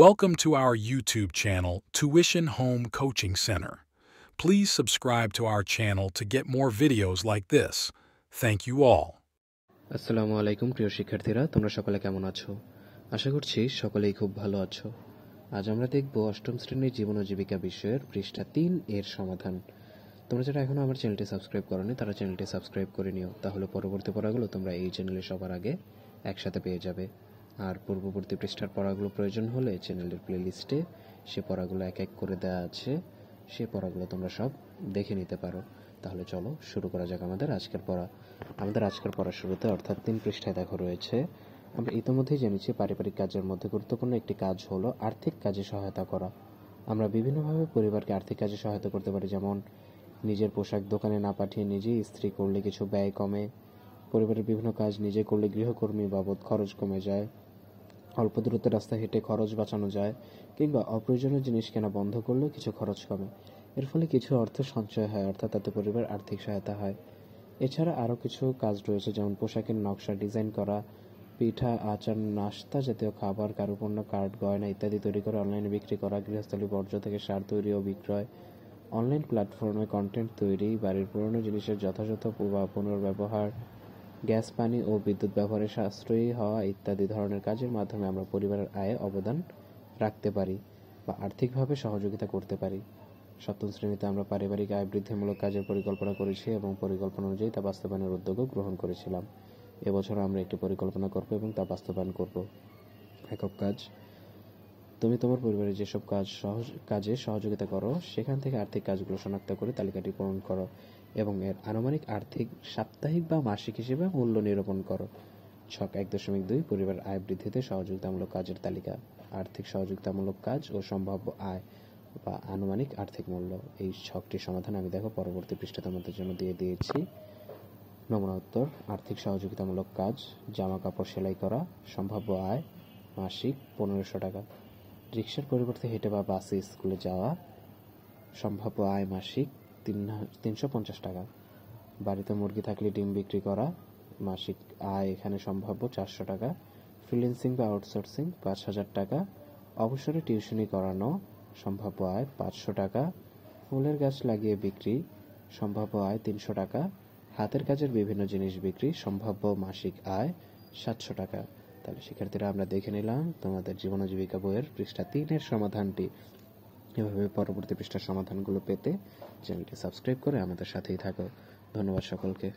Welcome to our YouTube channel, Tuition Home Coaching Center. Please subscribe to our channel to get more videos like this. Thank you all. আসসালামু আলাইকুম প্রিয় শিক্ষার্থীরা, তোমরা সকলে কেমন আছো? আশা করছি সকলেই খুব ভালো আছো। আজ আমরা দেখব অষ্টম শ্রেণীর জীবন ও জীবিকা বিষয়ের পৃষ্ঠা 3 এর সমাধান। তোমরা যারা এখনো আমার চ্যানেলটি সাবস্ক্রাইব করোনি তারা চ্যানেলটি সাবস্ক্রাইব করে নিও, তাহলে পরবর্তী পড়াগুলো তোমরা এই চ্যানেলে সবার আগে একসাথে পেয়ে যাবে। আর পূর্ববর্তী পৃষ্ঠার পড়াগুলো প্রয়োজন হলে চ্যানেলের প্লেলিস্টে সে পড়াগুলো এক এক করে দেওয়া আছে, সে পড়াগুলো তোমরা সব দেখে নিতে পারো। তাহলে চলো শুরু করা যাক আমাদের আজকের পড়া। আমাদের আজকের পড়ার শুরুতে অর্থাৎ 3 পৃষ্ঠায় দেখো রয়েছে, আমরা ইতিমধ্যেই জেনেছি পারিবারিক কাজের মধ্যে গুরুত্বপূর্ণ একটি কাজ হলো আর্থিক কাজে সহায়তা করা। আমরা বিভিন্নভাবে পরিবারকে আর্থিক কাজে সহায়তা করতে পারি, যেমন নিজের পোশাক দোকানে না পাঠিয়ে নিজেই ইস্ত্রি করলে কিছু ব্যয় কমে, পরিবারের বিভিন্ন কাজ নিজে করলে গৃহকর্মী বাবদ খরচ কমে যায়, অল্প দূরত্বের রাস্তা হেঁটে খরচ বাঁচানো যায়, কিংবা অপ্রয়োজনীয় জিনিস কেনা বন্ধ করলেও কিছু খরচ কমে। এর ফলে কিছু অর্থ সঞ্চয় হয়, অর্থাৎ তাতে পরিবার আর্থিক সহায়তা হয়। এছাড়া আরও কিছু কাজ রয়েছে, যেমন পোশাকের নকশা ডিজাইন করা, পিঠা আচার নাস্তা জাতীয় খাবার কারুপণ্য কার্ড গয়না ইত্যাদি তৈরি করে অনলাইনে বিক্রি করা, গৃহস্থলী বর্জ্য থেকে সার তৈরি ও বিক্রয়, অনলাইন প্ল্যাটফর্মে কন্টেন্ট তৈরি, বাড়ির পুরনো জিনিসের যথাযথ পুনর্ব্যবহার, গ্যাস পানি ও বিদ্যুৎ ব্যবহারে সাশ্রয়ী হওয়া ইত্যাদি ধরনের কাজের মাধ্যমে আমরা পরিবারের আয়ে অবদান রাখতে পারি বা আর্থিকভাবে সহযোগিতা করতে পারি। সপ্তম শ্রেণীতে আমরা পারিবারিক আয় বৃদ্ধিমূলক কাজের পরিকল্পনা করেছি এবং পরিকল্পনা অনুযায়ী তা বাস্তবায়নের উদ্যোগও গ্রহণ করেছিলাম। এবছর আমরা একটি পরিকল্পনা করব এবং তা বাস্তবায়ন করব। একক কাজ: তুমি তোমার পরিবারের যেসব কাজে সহযোগিতা করো সেখান থেকে আর্থিক কাজগুলো শনাক্ত করে তালিকাটি পূরণ করো এবং এর আনুমানিক আর্থিক সাপ্তাহিক বা মাসিক হিসেবে মূল্য নিরূপণ করো। ছক 1.2 পরিবার আয় বৃদ্ধিতে সহযোগিতামূলক কাজের তালিকা। আর্থিক সহযোগিতামূলক কাজ ও সম্ভাব্য আয় বা আনুমানিক আর্থিক মূল্য। এই ছকটির সমাধান আমি দেখো পরবর্তী পৃষ্ঠা তোমাদের জন্য দিয়ে দিয়েছি। নমুনা উত্তর: আর্থিক সহযোগিতামূলক কাজ: জামা কাপড় সেলাই করা, সম্ভাব্য আয় মাসিক 1500 টাকা। রিক্সার পরিবর্তে হেঁটে বা বাসে স্কুলে যাওয়া, সম্ভাব্য আয় মাসিক 350 টাকা। বাড়িতে মুরগি থাকলে ডিম বিক্রি করা, মাসিক আয় এখানে সম্ভাব্য 400 টাকা। ফ্রিল্যান্সিং বা আউটসোর্সিং 5000 টাকা। অবসরে টিউশনি করানো, সম্ভাব্য আয় 500 টাকা। ফুলের গাছ লাগিয়ে বিক্রি, সম্ভাব্য আয় 300 টাকা। হাতের কাজের বিভিন্ন জিনিস বিক্রি, সম্ভাব্য মাসিক আয় 700 টাকা। তাহলে শিক্ষার্থীরা আমরা দেখে নিলাম তোমাদের জীবন ও জীবিকা বইয়ের পৃষ্ঠা 3 এর সমাধানটি। এভাবে পরবর্তী পৃষ্ঠার সমাধানগুলো পেতে চ্যানেলটি সাবস্ক্রাইব করে আমাদের সাথেই থাকো। ধন্যবাদ সকলকে।